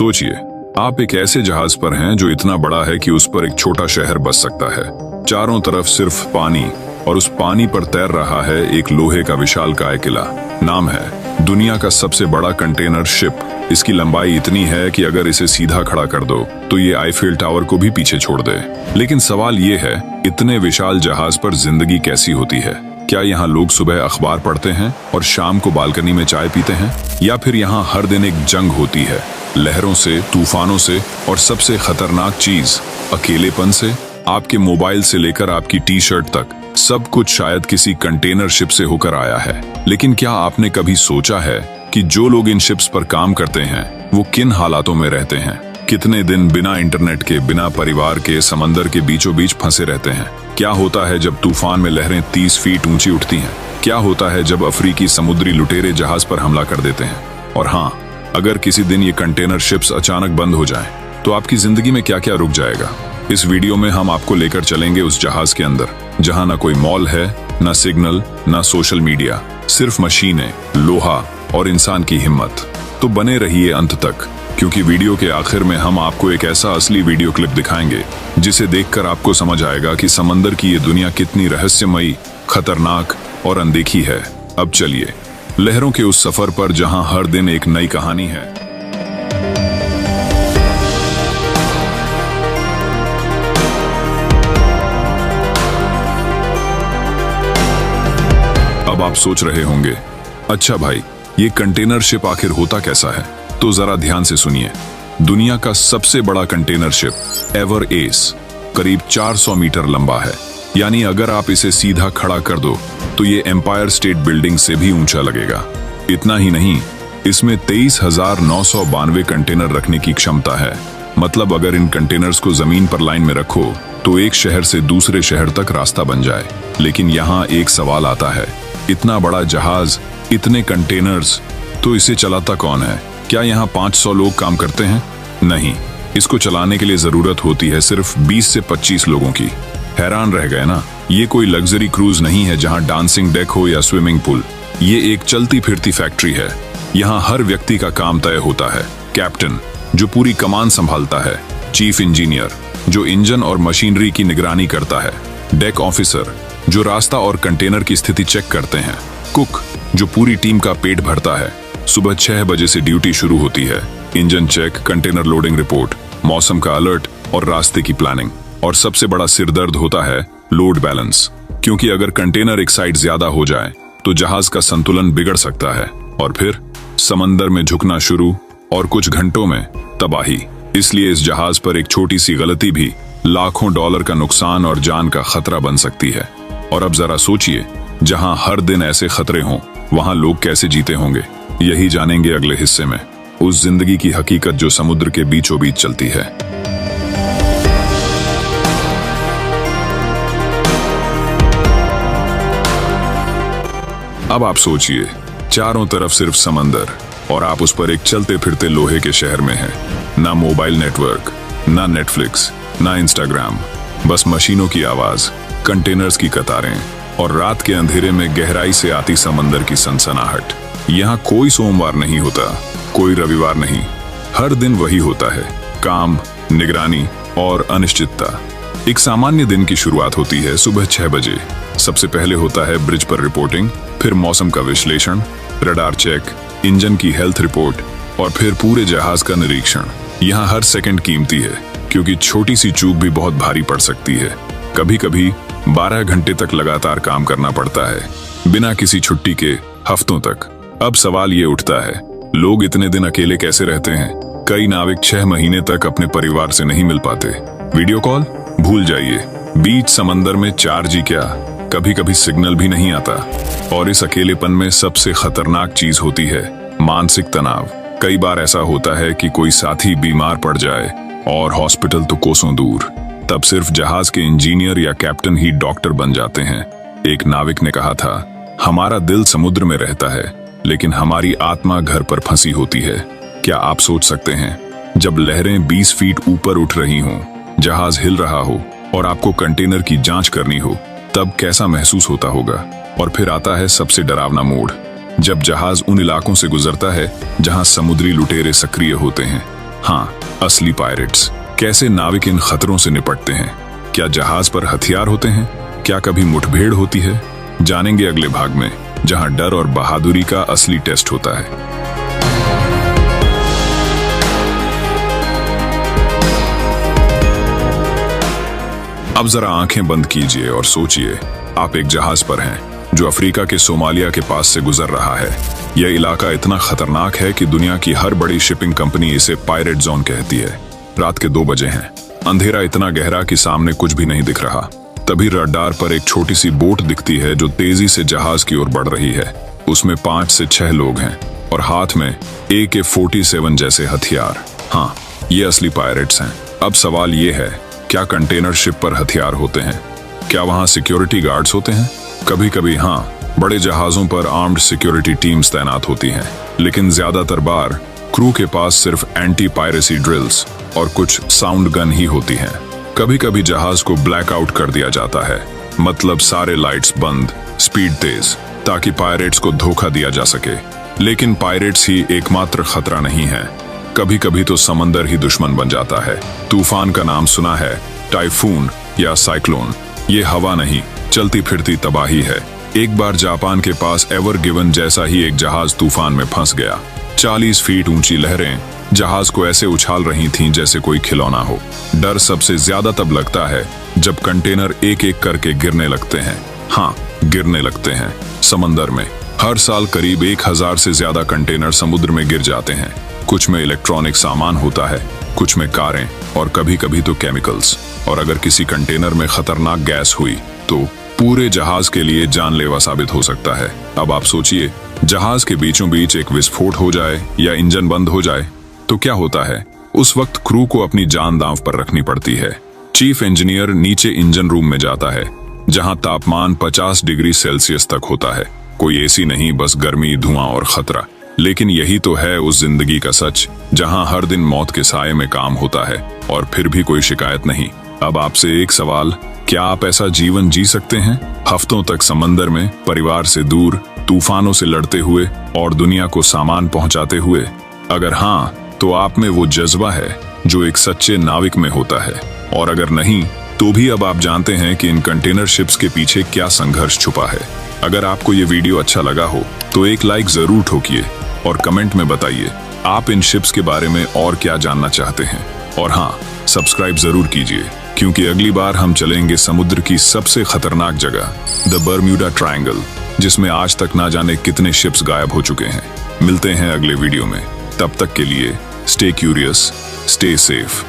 सोचिए, आप एक ऐसे जहाज पर हैं जो इतना बड़ा है कि उस पर एक छोटा शहर बस सकता है। चारों तरफ सिर्फ पानी, और उस पानी पर तैर रहा है एक लोहे का विशालकाय किला। नाम है दुनिया का सबसे बड़ा कंटेनर शिप। इसकी लंबाई इतनी है कि अगर इसे सीधा खड़ा कर दो तो ये आईफिल टावर को भी पीछे छोड़ दे। लेकिन सवाल ये है, इतने विशाल जहाज पर जिंदगी कैसी होती है? क्या यहाँ लोग सुबह अखबार पढ़ते हैं और शाम को बालकनी में चाय पीते हैं? या फिर यहाँ हर दिन एक जंग होती है, लहरों से, तूफानों से, और सबसे खतरनाक चीज अकेलेपन से? आपके मोबाइल से लेकर आपकी टी शर्ट तक सब कुछ शायद किसी कंटेनर शिप से होकर आया है। लेकिन क्या आपने कभी सोचा है कि जो लोग इन शिप्स पर काम करते हैं वो किन हालातों में रहते हैं? कितने दिन बिना इंटरनेट के, बिना परिवार के समंदर के बीचों बीच फंसे रहते हैं? क्या होता है जब तूफान में लहरें 30 फीट ऊंची उठती हैं? क्या होता है जब अफ्रीकी समुद्री लुटेरे जहाज पर हमला कर देते हैं? और हाँ, अगर किसी दिन ये कंटेनर शिप्स अचानक बंद हो जाएं, तो आपकी जिंदगी में क्या क्या रुक जाएगा? इस वीडियो में हम आपको लेकर चलेंगे उस जहाज के अंदर जहां ना कोई मॉल है, ना सिग्नल, ना सोशल मीडिया, सिर्फ मशीनें, लोहा और इंसान की हिम्मत। तो बने रहिए अंत तक, क्योंकि वीडियो के आखिर में हम आपको एक ऐसा असली वीडियो क्लिप दिखाएंगे जिसे देखकर आपको समझ आएगा कि समंदर की ये दुनिया कितनी रहस्यमयी, खतरनाक और अनदेखी है। अब चलिए लहरों के उस सफर पर जहां हर दिन एक नई कहानी है। अब आप सोच रहे होंगे, अच्छा भाई, ये कंटेनर शिप आखिर होता कैसा है? तो जरा ध्यान से सुनिए। दुनिया का सबसे बड़ा कंटेनर शिप एवर एस करीब 400 मीटर लंबा है। यानी अगर आप इसे सीधा खड़ा कर दो तो ये एम्पायर स्टेट बिल्डिंग से भी ऊंचा लगेगा। इतना ही नहीं, इसमें 23,992 कंटेनर रखने की क्षमता है। मतलब अगर इन कंटेनर्स को जमीन पर लाइन में रखो तो एक शहर से दूसरे शहर तक रास्ता बन जाए। लेकिन यहाँ एक सवाल आता है, इतना बड़ा जहाज, इतने कंटेनर्स, तो इसे चलाता कौन है? क्या यहाँ 500 लोग काम करते हैं? नहीं, इसको चलाने के लिए जरूरत होती है सिर्फ 20 से 25 लोगों की। हैरान रह गए ना? ये कोई लग्जरी क्रूज नहीं है जहाँ डांसिंग डेक हो या स्विमिंग पूल। ये एक चलती फिरती फैक्ट्री है। यहाँ हर व्यक्ति का काम तय होता है। कैप्टन, जो पूरी कमान संभालता है। चीफ इंजीनियर, जो इंजन और मशीनरी की निगरानी करता है। डेक ऑफिसर, जो रास्ता और कंटेनर की स्थिति चेक करते हैं। कुक, जो पूरी टीम का पेट भरता है। सुबह 6 बजे से ड्यूटी शुरू होती है। Engine check, container loading report, मौसम का अलर्ट और रास्ते की प्लानिंग। और सबसे बड़ा सिरदर्द होता है लोड बैलेंस, क्योंकि अगर कंटेनर एक साइड ज्यादा हो जाए तो जहाज का संतुलन बिगड़ सकता है और फिर समंदर में झुकना शुरू, और कुछ घंटों में तबाही। इसलिए इस जहाज पर एक छोटी सी गलती भी लाखों डॉलर का नुकसान और जान का खतरा बन सकती है। और अब जरा सोचिए, जहां हर दिन ऐसे खतरे हों, वहां लोग कैसे जीते होंगे? यही जानेंगे अगले हिस्से में, उस जिंदगी की हकीकत जो समुद्र के बीचों बीच चलती है। अब आप सोचिए, चारों तरफ सिर्फ समंदर और आप उस पर एक चलते फिरते लोहे के शहर में हैं। ना मोबाइल नेटवर्क, ना नेटफ्लिक्स, ना इंस्टाग्राम, बस मशीनों की आवाज, कंटेनर्स की कतारें और रात के अंधेरे में गहराई से आती समंदर की सनसनाहट। यहाँ कोई सोमवार नहीं होता, कोई रविवार नहीं, हर दिन वही होता है, काम, निगरानी और अनिश्चितता। एक सामान्य दिन की शुरुआत होती है सुबह 6 बजे। सबसे पहले होता है ब्रिज पर रिपोर्टिंग, फिर मौसम का विश्लेषण, रडार चेक, इंजन की हेल्थ रिपोर्ट और फिर पूरे जहाज का निरीक्षण। यहाँ हर सेकंड कीमती है, क्योंकि छोटी सी चूक भी बहुत भारी पड़ सकती है। कभी कभी 12 घंटे तक लगातार काम करना पड़ता है, बिना किसी छुट्टी के, हफ्तों तक। अब सवाल ये उठता है, लोग इतने दिन अकेले कैसे रहते हैं? कई नाविक 6 महीने तक अपने परिवार से नहीं मिल पाते। वीडियो कॉल भूल जाइए, बीच समंदर में 4G क्या, कभी कभी सिग्नल भी नहीं आता। और इस अकेलेपन में सबसे खतरनाक चीज होती है मानसिक तनाव। कई बार ऐसा होता है कि कोई साथी बीमार पड़ जाए और हॉस्पिटल तो कोसों दूर, तब सिर्फ जहाज के इंजीनियर या कैप्टन ही डॉक्टर बन जाते हैं। एक नाविक ने कहा था, हमारा दिल समुद्र में रहता है लेकिन हमारी आत्मा घर पर फंसी होती है। क्या आप सोच सकते हैं, जब लहरें 20 फीट ऊपर उठ रही हों, जहाज हिल रहा हो और आपको कंटेनर की जांच करनी हो, तब कैसा महसूस होता होगा? और फिर आता है सबसे डरावना मोड़, जब जहाज उन इलाकों से गुजरता है जहां समुद्री लुटेरे सक्रिय होते हैं। हाँ, असली पायरेट्स। कैसे नाविक इन खतरों से निपटते हैं? क्या जहाज पर हथियार होते हैं? क्या कभी मुठभेड़ होती है? जानेंगे अगले भाग में, जहां डर और बहादुरी का असली टेस्ट होता है। अब जरा आंखें बंद कीजिए और सोचिए, आप एक जहाज पर हैं जो अफ्रीका के सोमालिया के पास से गुजर रहा है। यह इलाका इतना खतरनाक है कि दुनिया की हर बड़ी शिपिंग कंपनी इसे पायरेट जोन कहती है। रात के 2 बजे हैं, अंधेरा इतना गहरा कि सामने कुछ भी नहीं दिख रहा। तभी रडार पर एक छोटी सी बोट दिखती है जो तेजी से जहाज की ओर बढ़ रही है। उसमें 5 से 6 लोग हैं और हाथ में AK-47 जैसे हथियार। हाँ, ये असली पायरेट्स हैं। अब सवाल ये है, क्या कंटेनर शिप पर हथियार होते हैं? क्या वहां सिक्योरिटी गार्ड्स होते हैं? कभी कभी हाँ, बड़े जहाजों पर आर्म्ड सिक्योरिटी टीम्स तैनात होती हैं, लेकिन ज्यादातर बार क्रू के पास सिर्फ एंटी पायरेसी ड्रिल्स और कुछ साउंड गन ही होती हैं। कभी कभी जहाज को ब्लैकआउट कर दिया जाता है, मतलब सारे लाइट्स बंद, स्पीड तेज, ताकि पायरेट्स को धोखा दिया जा सके। लेकिन पायरेट्स ही एकमात्र खतरा नहीं है। कभी कभी तो समंदर ही दुश्मन बन जाता है। तूफान का नाम सुना है, टाइफून या साइक्लोन। ये हवा नहीं, चलती फिरती तबाही है। एक बार जापान के पास एवर गिवन जैसा ही एक जहाज तूफान में फंस गया। 40 फीट ऊंची लहरें जहाज को ऐसे उछाल रही थीं जैसे कोई खिलौना हो। डर सबसे ज्यादा तब लगता है जब कंटेनर एक एक करके गिरने लगते हैं। हाँ, गिरने लगते हैं। समंदर में हर साल करीब 1000 से ज्यादा कंटेनर समुद्र में गिर जाते हैं। कुछ में इलेक्ट्रॉनिक सामान होता है, कुछ में कारें और कभी कभी तो केमिकल्स। और अगर किसी कंटेनर में खतरनाक गैस हुई तो पूरे जहाज के लिए जानलेवा साबित हो सकता है। अब आप सोचिए, जहाज के बीचों बीच एक विस्फोट हो जाए या इंजन बंद हो जाए तो क्या होता है? उस वक्त क्रू को अपनी जान दांव पर रखनी पड़ती है। चीफ इंजीनियर नीचे इंजन रूम में जाता है, जहां तापमान 50 डिग्री सेल्सियस तक होता है। कोई एसी नहीं, बस गर्मी, धुआं और खतरा। लेकिन यही तो है उस जिंदगी का सच, जहां हर दिन मौत के साये में काम होता है और फिर भी कोई शिकायत नहीं। अब आपसे एक सवाल, क्या आप ऐसा जीवन जी सकते हैं? हफ्तों तक समंदर में, परिवार से दूर, तूफानों से लड़ते हुए और दुनिया को सामान पहुंचाते हुए? अगर हाँ, तो आप में वो जज्बा है जो एक सच्चे नाविक में होता है। और अगर नहीं, तो भी अब आप जानते हैं कि इन कंटेनर शिप्स के पीछे क्या संघर्ष छुपा है। अगर आपको ये वीडियो अच्छा लगा हो तो एक लाइक जरूर ठोकिए और कमेंट में बताइए आप इन शिप्स के बारे में और क्या जानना चाहते हैं। और हाँ, सब्सक्राइब जरूर कीजिए, क्योंकि अगली बार हम चलेंगे समुद्र की सबसे खतरनाक जगह, द बर्म्यूडा ट्रायंगल, जिसमें आज तक ना जाने कितने शिप्स गायब हो चुके हैं। मिलते हैं अगले वीडियो में। तब तक के लिए स्टे क्यूरियस, स्टे सेफ।